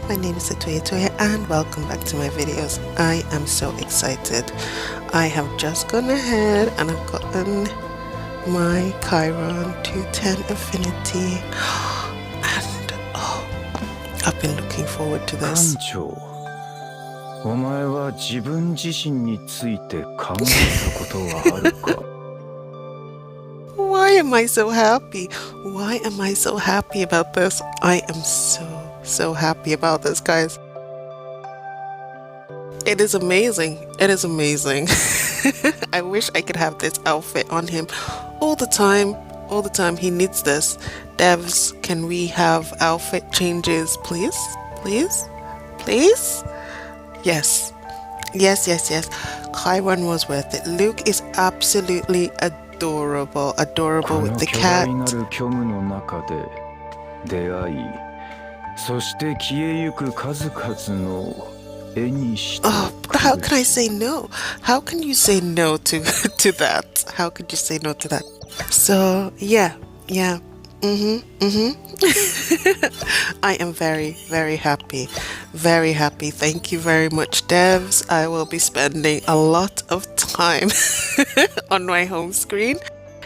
my name is Atoya Toya and welcome back to my videos. I am so excited. I have just gone ahead and I've gotten my Chiron 210 Affinity and I've been looking forward to this. お前は自分自身について考えたことはあるか Why am I so happy? Why am I so happy about this? I am so happy about this, guys. It is amazing. It is amazing. I wish I could have this outfit on him all the time. All the time. He needs this. Devs, can we have outfit changes, please? Please? Please? Yes. Yes. Chiron was worth it. Luke is absolutely adorable with the cat. 虚無の中で出会いそして消えゆく数々の絵にして Oh, how can I say no? How can you say no to that? How could you say no to that? So yeah. I am very happy. Very happy. Thank you very much, devs. I will be spending a lot of time on my home screen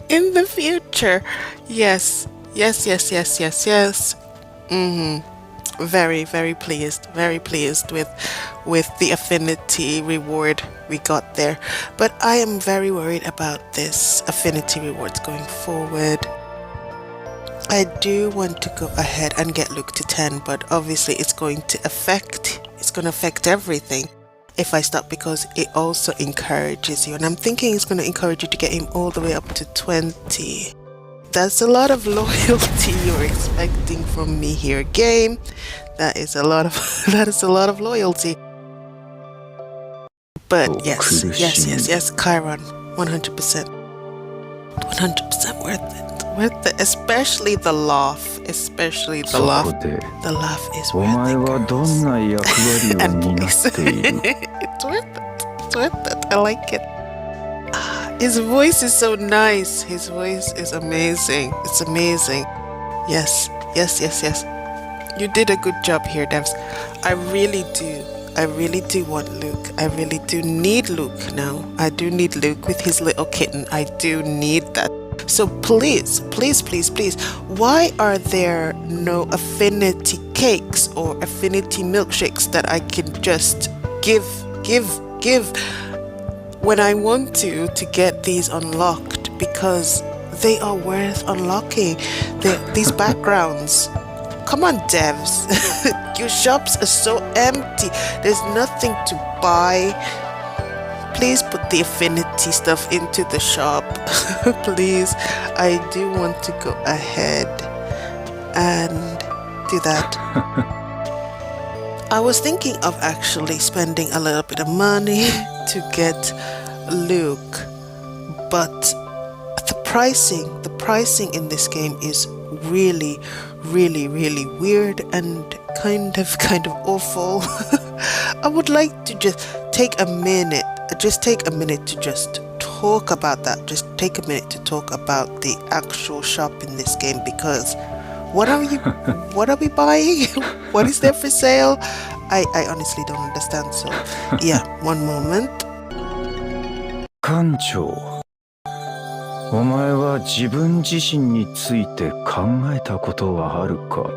in the future. Yes. Very pleased with the affinity reward we got there. But I am very worried about this affinity rewards going forward. I do want to go ahead and get Luke to 10, but obviously it's going to affect everything if I stop, because it also encourages you, and I'm thinking it's going to encourage you to get him all the way up to 20. That's a lot of loyalty you're expecting from me here, game. That is a lot of loyalty. But yes, Chiron, 100% worth it, especially the laugh. The laugh is worth it. And voice. It's worth it. I like it. His voice is so nice. His voice is amazing. It's amazing. Yes. You did a good job here, devs. I really do want Luke. I really do need Luke now. I do need Luke with his little kitten. I do need that. So please, why are there no affinity cakes or affinity milkshakes that I can just give when I want to get these unlocked, because they are worth unlocking. These backgrounds. Come on, devs. Your shops are so empty. There's nothing to buy. Please put the affinity stuff into the shop. Please. I do want to go ahead and do that. I was thinking of actually spending a little bit of money to get Luke, but the pricing in this game is really weird and kind of awful. I would like to just take a minute to just talk about that. Just take a minute to talk about the actual shop in this game, because what are we buying? What is there for sale? I honestly don't understand. So yeah, one moment. 艦長お前は自分自身について考えたことはあるか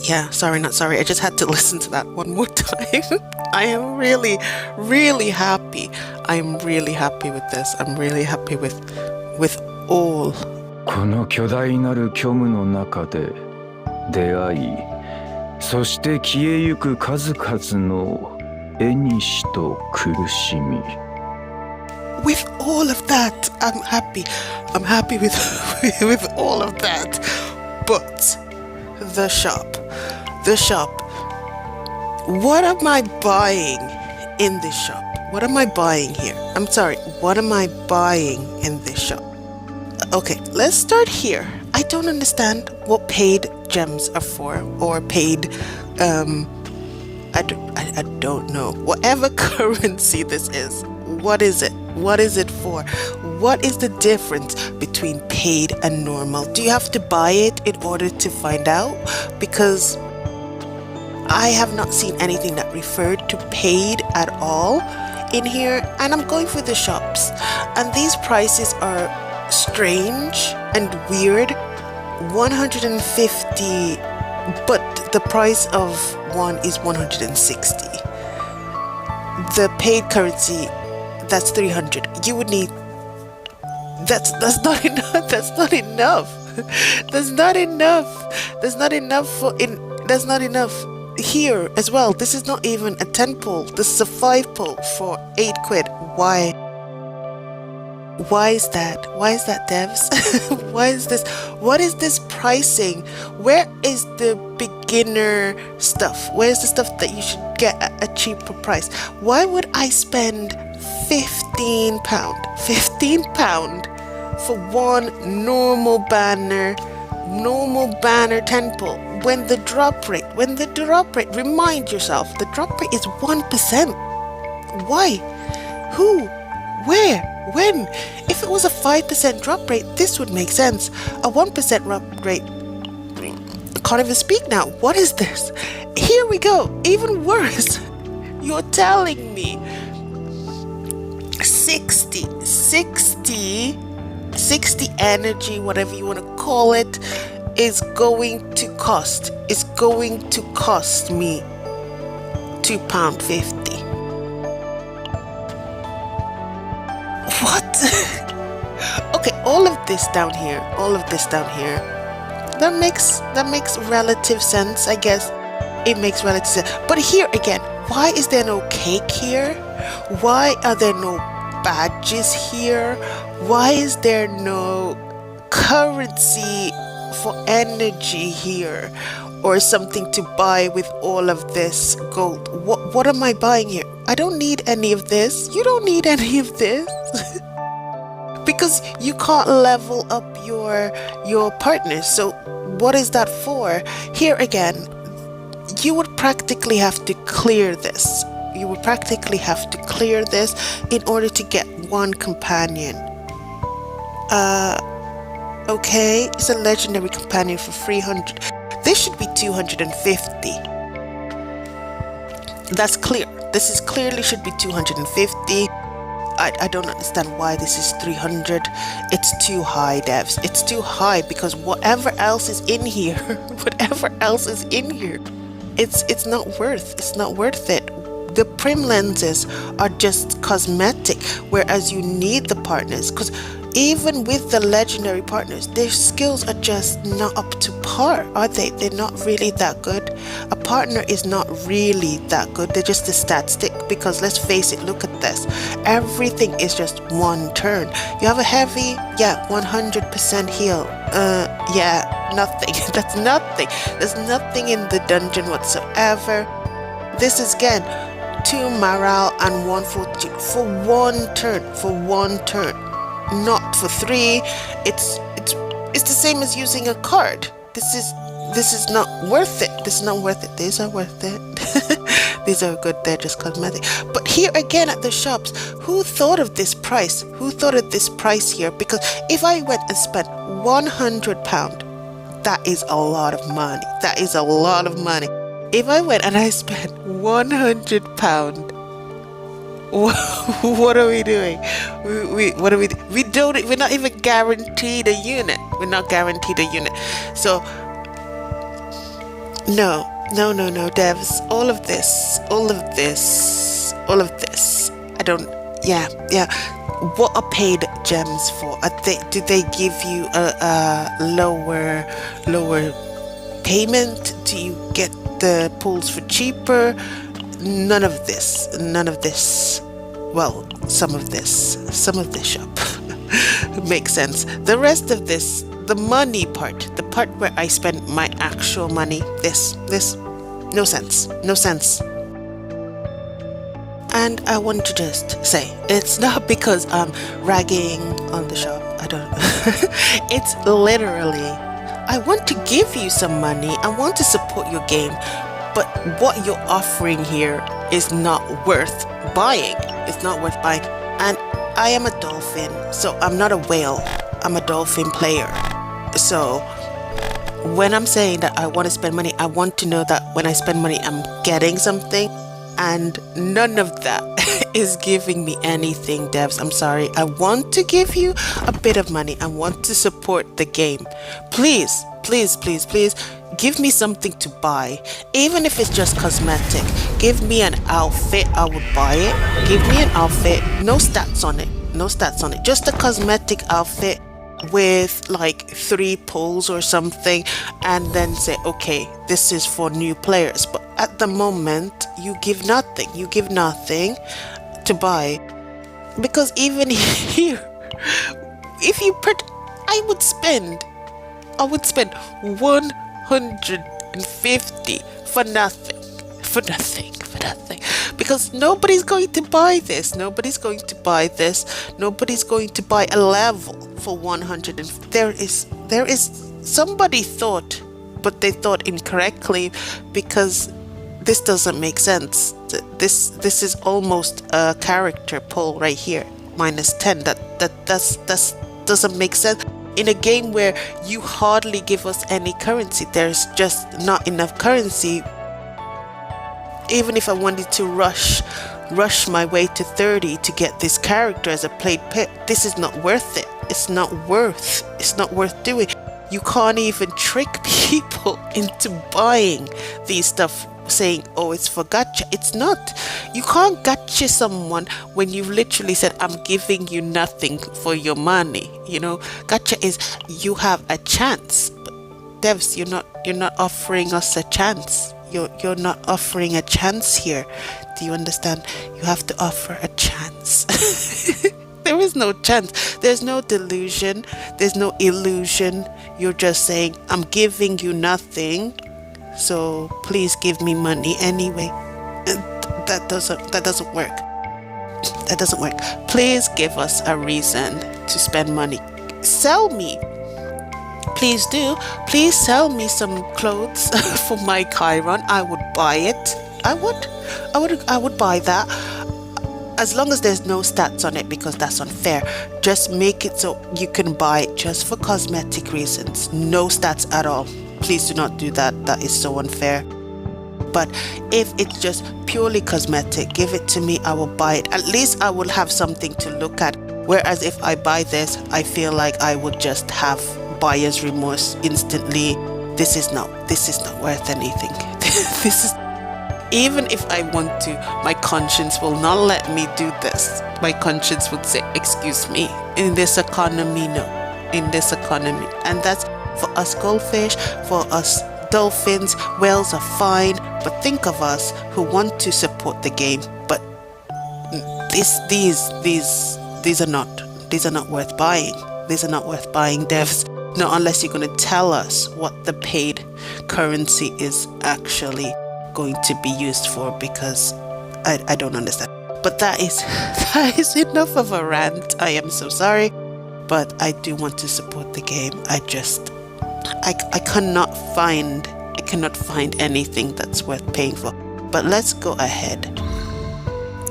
Yeah, not sorry. I just had to listen to that one more time. I am really happy. I'm really happy with this. I'm really happy with all. この巨大なる虚無の中で出会いそして消えゆく数々の絵にしと苦しみ With all of that, I'm happy with all of that. But the shop. What am I buying in this shop? What am I buying here? I'm sorry, what am I buying in this shop? Okay, let's start here. I don't understand what paid gems are for, or paid, I don't know. Whatever currency this is, what is it? What is it for? What is the difference between paid and normal? Do you have to buy it in order to find out? Because I have not seen anything that referred to paid at all in here, and I'm going through the shops, and these prices are strange and weird. 150, but the price of one is 160. The paid currency, that's 300. You would need, that's not enough. That's not enough. That's not enough. That's not enough that's not enough here as well. This is not even a 10 pull. This is a 5 pull for 8 quid. Why? Why is that? Why is that, devs? Why is this? What is this pricing? Where is the beginner stuff? Where's the stuff that you should get at a cheaper price? Why would I spend £15? £15 for one normal banner 10 pull when the drop rate, remind yourself, the drop rate is 1%. Why? Who? Where? When? If it was a 5% drop rate, this would make sense. A 1% drop rate, I can't even speak now. What is this? Here we go. Even worse. You're telling me 60 energy, whatever you want to call it, is going to cost me £2.50. What? Okay, all of this down here, that makes relative sense, I guess. It makes relative sense. But here again, why is there no cake here? Why are there no badges here? Why is there no currency for energy here, or something to buy with all of this gold? What am I buying here? I don't need any of this. You don't need any of this. Because you can't level up your partners. So what is that for? Here again, you would practically have to clear this. You would practically have to clear this in order to get one companion. Okay, it's a legendary companion for 300. This should be 250. That's clear. This is clearly should be 250. I don't understand why this is 300. It's too high, devs. It's too high because whatever else is in here, it's not worth it. The prim lenses are just cosmetic, whereas you need the partners, because even with the legendary partners, their skills are just not up to par, are they? They're not really that good. A partner is not really that good. They're just a stat stick, because let's face it, look at this. Everything is just one turn. You have a heavy, yeah, 100% heal. Yeah, nothing. That's nothing. There's nothing in the dungeon whatsoever. This is again 2 morale and 1 fortitude for one turn. Not for 3. It's the same as using a card. This is not worth it. These are worth it. These are good. They're just cosmetic. But here again at the shops, who thought of this price? Who thought of this price here? Because if I went and spent £100, that is a lot of money. If I went and I spent £100, what are we doing? We're not even guaranteed a unit. So no, devs. All of this. I don't. Yeah. What are paid gems for? Do they give you a lower payment? Do you get the pulls for cheaper? None of this. Well, some of this shop makes sense. The rest of this, the money part, the part where I spend my actual money, this, no sense. And I want to just say, it's not because I'm ragging on the shop. I don't know. It's literally, I want to give you some money. I want to support your game. But what you're offering here is not worth buying. And I am a dolphin, so I'm not a whale. I'm a dolphin player. So when I'm saying that I want to spend money, I want to know that when I spend money, I'm getting something. And none of that is giving me anything, devs. I'm sorry. I want to give you a bit of money. I want to support the game. Please, please, please, please give me something to buy. Even if it's just cosmetic. Give me an outfit. I would buy it. Give me an outfit. No stats on it. No stats on it. Just a cosmetic outfit with like 3 pulls or something, and then say, okay, this is for new players. But at the moment, you give nothing. You give nothing to buy. Because even here, if you I would spend 150 for nothing. For nothing. Because nobody's going to buy this. Nobody's going to buy a level for 100. And there is somebody thought, but they thought incorrectly, because this doesn't make sense. This is almost a character pull right here, -10. That doesn't make sense. In a game where you hardly give us any currency, there's just not enough currency. Even if I wanted to rush my way to 30 to get this character as a played pet, this is not worth it. It's not worth doing. You can't even trick people into buying these stuff, saying, oh, it's for gacha. It's not. You can't gacha someone when you've literally said, I'm giving you nothing for your money. You know, gacha is you have a chance. But devs, you're not offering us a chance. You're not offering a chance here. Do you understand? You have to offer a chance. There is no chance. There's no delusion. There's no illusion. You're just saying, I'm giving you nothing, so please give me money anyway. That doesn't work. That doesn't work. Please give us a reason to spend money. Sell me. Please do. Please sell me some clothes for my Chiron. I would buy it. I would buy that. As long as there's no stats on it, because that's unfair. Just make it so you can buy it just for cosmetic reasons. No stats at all. Please do not do that. That is so unfair. But if it's just purely cosmetic, give it to me. I will buy it. At least I will have something to look at. Whereas if I buy this, I feel like I would just have buyer's remorse instantly. This is not worth anything. This is, even if I want to, my conscience will not let me do this. My conscience would say, excuse me, in this economy, no. In this economy. And that's for us goldfish, for us dolphins. Whales are fine, but think of us who want to support the game. But these are not worth buying. These are not worth buying, devs. No, unless you're going to tell us what the paid currency is actually going to be used for, because I don't understand. But that is enough of a rant. I am so sorry, but I do want to support the game. I cannot find anything that's worth paying for. But let's go ahead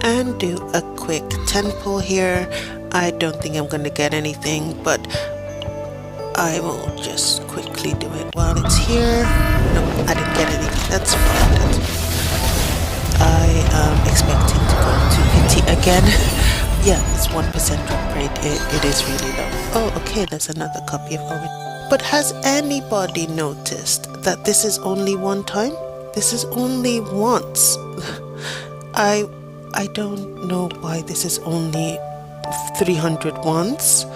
and do a quick 10 pull here. I don't think I'm going to get anything, but I will just quickly do it while it's here. No, I didn't get anything. That's fine. I am expecting to go to PT again. Yeah, it's 1% drop rate. It is really low. Oh, okay, there's another copy of Owen. But has anybody noticed that this is only one time? This is only once. I don't know why this is only 300 once.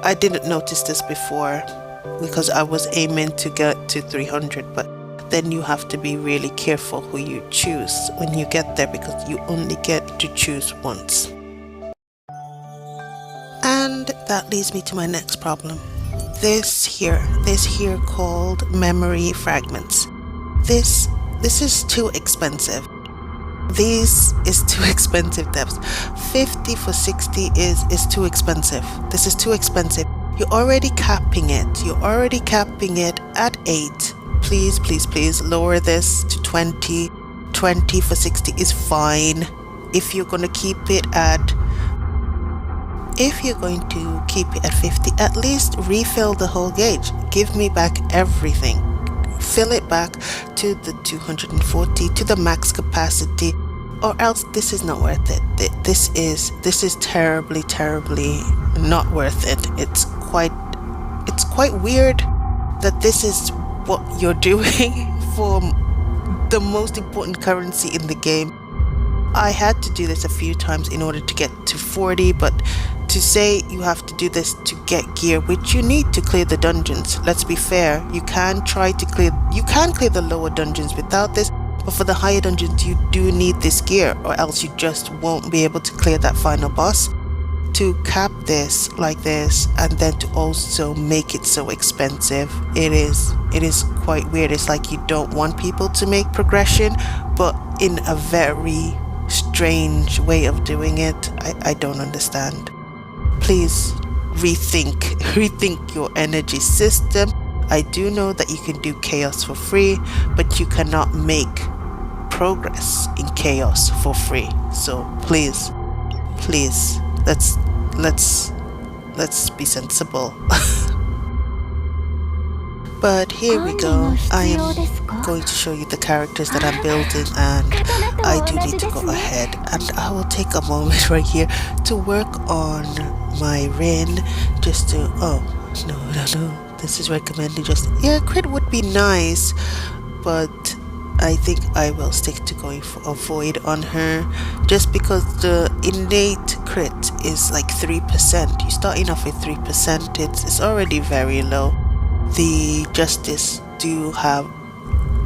I didn't notice this before because I was aiming to get to 300, but then you have to be really careful who you choose when you get there, because you only get to choose once. And that leads me to my next problem. This here called memory fragments. This is too expensive. This is too expensive, devs. 50 for 60 is too expensive. This is too expensive. You're already capping it. You're already capping it at 8. Please, please, please lower this to 20. 20 for 60 is fine. If you're gonna keep it at if you're going to keep it at 50, at least refill the whole gauge. Give me back everything. Fill it back to the 240, to the max capacity, or else this is not worth it. This is terribly not worth it. It's quite weird that this is what you're doing for the most important currency in the game. I had to do this a few times in order to get to 40, but to say you have to do this to get gear, which you need to clear the dungeons. Let's be fair, you can clear the lower dungeons without this, but for the higher dungeons you do need this gear, or else you just won't be able to clear that final boss. To cap this like this and then to also make it so expensive, it is quite weird. It's like you don't want people to make progression, but in a very strange way of doing it. I don't understand. Please rethink your energy system. I do know that you can do chaos for free, but you cannot make progress in chaos for free. So please, let's be sensible. But here we go. I am going to show you the characters that I'm building, and I do need to go ahead and I will take a moment right here to work on my Rin, just to no, this is recommended. Just crit would be nice, but I think I will stick to going for a void on her, just because the innate crit is like 3%. You're starting off with 3%. It's already very low. The justice do have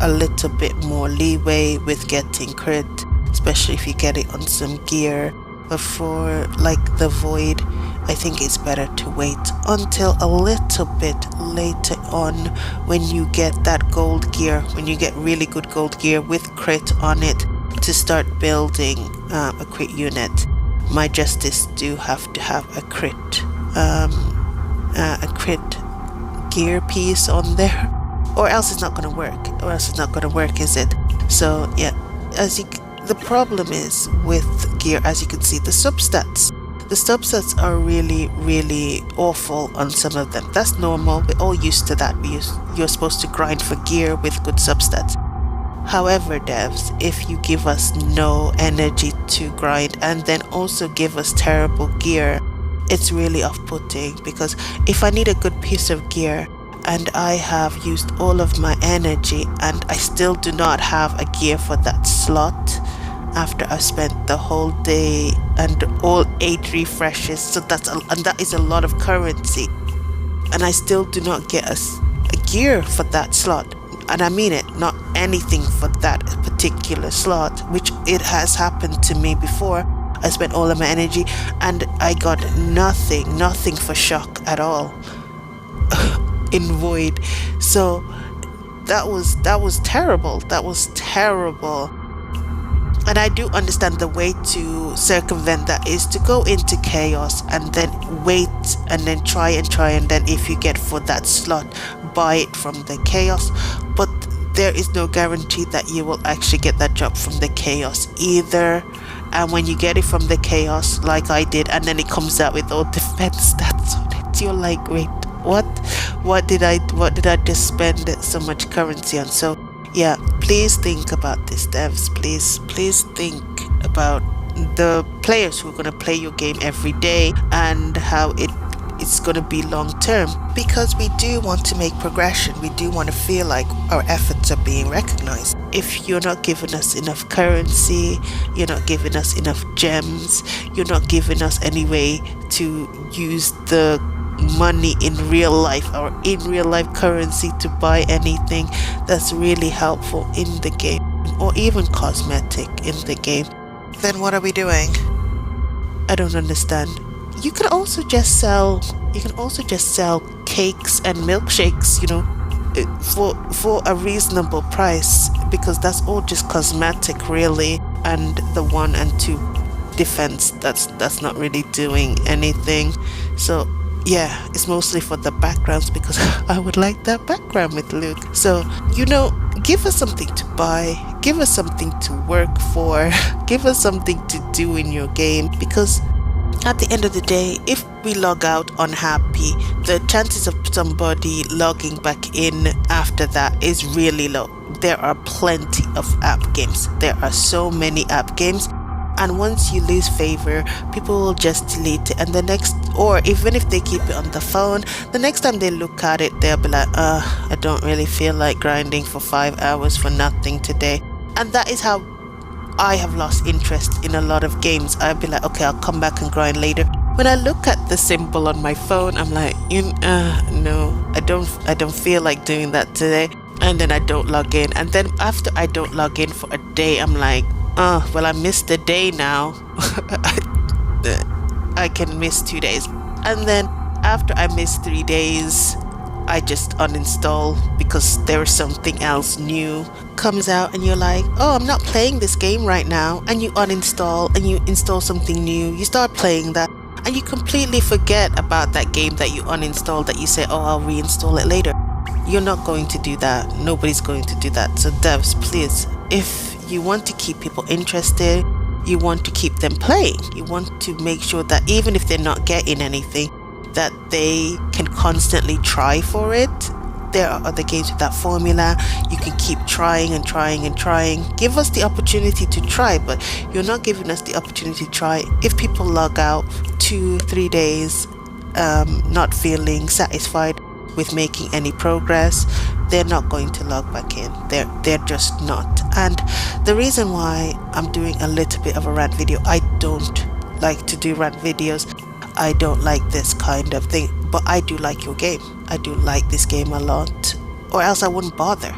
a little bit more leeway with getting crit, especially if you get it on some gear. But for like the void, I think it's better to wait until a little bit later on when you get that gold gear, when you get really good gold gear with crit on it, to start building a crit unit. My justice do have to have a crit gear piece on there, or else it's not going to work, is it? So yeah, the problem is with gear, as you can see, the substats are really awful on some of them. That's normal, we're all used to that. You're supposed to grind for gear with good substats. However, devs, if you give us no energy to grind and then also give us terrible gear, it's really off-putting, because if I need a good piece of gear and I have used all of my energy and I still do not have a gear for that slot after I've spent the whole day and all 8 refreshes, so that is a lot of currency, and I still do not get a gear for that slot, and I mean it, not anything for that particular slot, which it has happened to me before. I spent all of my energy and I got nothing for shock at all in void. So that was terrible. That was terrible. And I do understand the way to circumvent that is to go into chaos and then wait and then try and then if you get for that slot, buy it from the chaos. But there is no guarantee that you will actually get that drop from the chaos either. And when you get it from the chaos, like I did, and then it comes out with all defense stats on it, you're like, wait, what did I just spend so much currency on? So yeah, please think about this, devs. Please think about the players who are going to play your game every day and how it's going to be long term, because we do want to make progression. We do want to feel like our efforts are being recognized. If you're not giving us enough currency, you're not giving us enough gems, you're not giving us any way to use the money in real life or in real life currency to buy anything that's really helpful in the game or even cosmetic in the game, then what are we doing? I don't understand. You can also just sell cakes and milkshakes, for a reasonable price, because that's all just cosmetic really, and the 1 and 2 defense, that's not really doing anything. So yeah, it's mostly for the backgrounds, because I would like that background with Luke. So give us something to buy, give us something to work for, give us something to do in your game, because at the end of the day, if we log out unhappy, the chances of somebody logging back in after that is really low. There are plenty of app games. There are so many app games. And once you lose favor, people will just delete it. And the next, or even if they keep it on the phone, the next time they look at it, they'll be like, I don't really feel like grinding for 5 hours for nothing today. And that is how I have lost interest in a lot of games. I'll be like, okay, I'll come back and grind later. When I look at the symbol on my phone, I'm like, no, I don't feel like doing that today. And then I don't log in. And then after I don't log in for a day, I'm like, well, I missed a day now. I can miss 2 days. And then after I miss 3 days, I just uninstall because there's something else new comes out and you're like, oh, I'm not playing this game right now. And you uninstall and you install something new. You start playing that and you completely forget about that game that you uninstalled, that you say, oh, I'll reinstall it later. You're not going to do that. Nobody's going to do that. So devs, please, if you want to keep people interested, you want to keep them playing, you want to make sure that even if they're not getting anything, that they can constantly try for it. There are other games with that formula. You can keep trying and trying and trying. Give us the opportunity to try, but you're not giving us the opportunity to try. If people log out 2-3 days not feeling satisfied with making any progress, they're not going to log back in. They're just not. And the reason why I'm doing a little bit of a rant video, I don't like to do rant videos. I don't like this kind of thing, but I do like your game. I do like this game a lot, or else I wouldn't bother,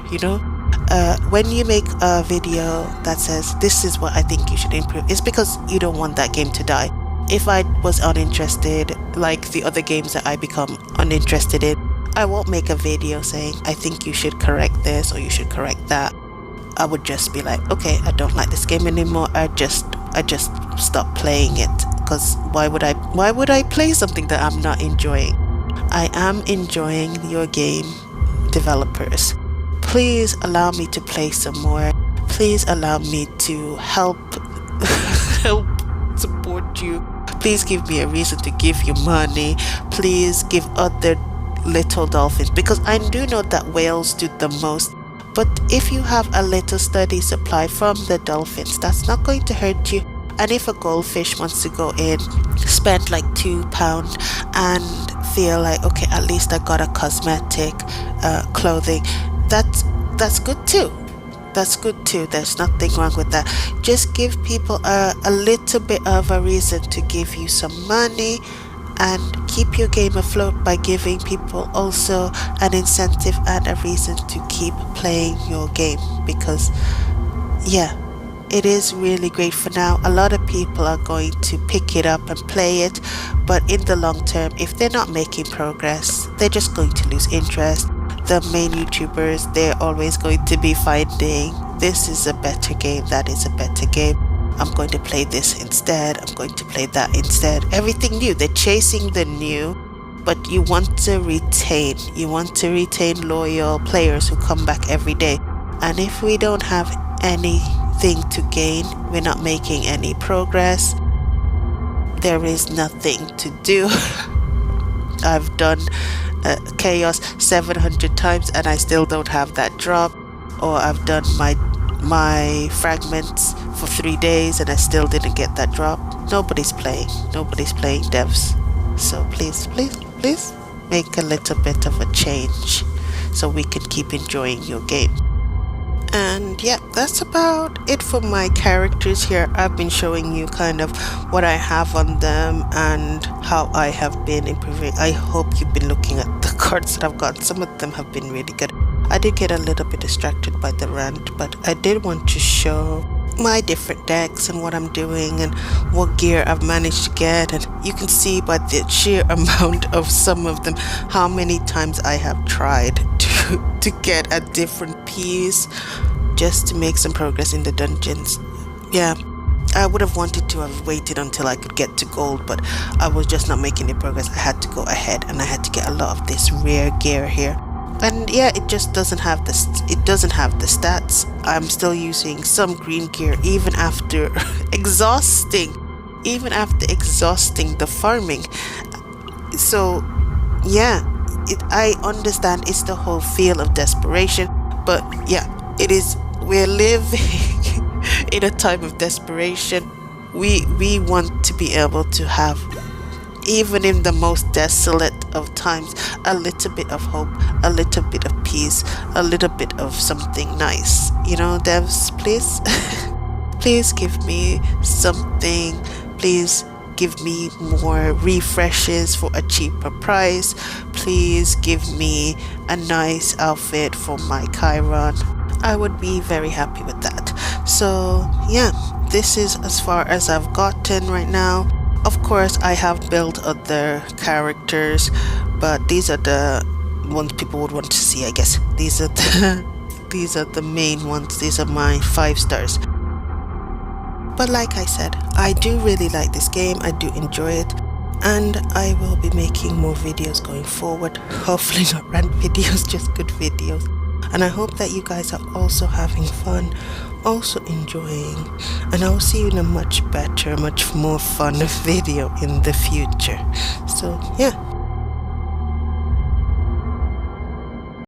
when you make a video that says this is what I think you should improve, it's because you don't want that game to die. If I was uninterested, like the other games that I become uninterested in, I won't make a video saying I think you should correct this or you should correct that. I would just be like, okay, I don't like this game anymore. I just stop playing it, because why would I play something that I'm not enjoying? I am enjoying your game, developers. Please allow me to play some more. Please allow me to help support you. Please give me a reason to give you money. Please give other little dolphins, because I do know that whales do the most. But if you have a little steady supply from the dolphins, that's not going to hurt you. And if a goldfish wants to go in, spend like £2 and feel like, okay, at least I got a cosmetic clothing, that's good too. That's good too. There's nothing wrong with that. Just give people a little bit of a reason to give you some money, and keep your game afloat by giving people also an incentive and a reason to keep playing your game. Because yeah, it is really great for now. A lot of people are going to pick it up and play it, but in the long term, if they're not making progress, they're just going to lose interest. The main YouTubers, they're always going to be finding this is a better game, that is a better game, I'm going to play this instead, I'm going to play that instead. Everything new, they're chasing the new, but you want to retain loyal players who come back every day. And if we don't have anything to gain, we're not making any progress, there is nothing to do. I've done chaos 700 times and I still don't have that drop, or I've done my fragments for 3 days and I still didn't get that drop. Nobody's playing devs. So please make a little bit of a change so we can keep enjoying your game. And yeah, that's about it for my characters here. I've been showing you kind of what I have on them and how I have been improving. I hope you've been looking at the cards that I've got. Some of them have been really good. I did get a little bit distracted by the rant, but I did want to show my different decks and what I'm doing and what gear I've managed to get. And you can see by the sheer amount of some of them how many times I have tried to get a different piece just to make some progress in the dungeons. Yeah, I would have wanted to have waited until I could get to gold, but I was just not making any progress. I had to go ahead and I had to get a lot of this rare gear here. And yeah, it just doesn't have the stats. I'm still using some green gear even after exhausting even after exhausting the farming. So yeah, I understand it's the whole feel of desperation, but yeah, it is, we're living in a time of desperation. We want to be able to have, even in the most desolate of times, a little bit of hope, a little bit of peace, a little bit of something nice. You know, devs, please, please give me something. Please give me more refreshes for a cheaper price. Please give me a nice outfit for my Chiron. I would be very happy with that. So yeah, this is as far as I've gotten right now. Of course, I have built other characters, but these are the ones people would want to see, I guess. These are these are the main ones. These are my 5 stars. But like I said, I do really like this game. I do enjoy it, and I will be making more videos going forward. Hopefully not rant videos, just good videos. And I hope that you guys are also having fun, also enjoying, and I will see you in a much better, much more fun video in the future. So yeah.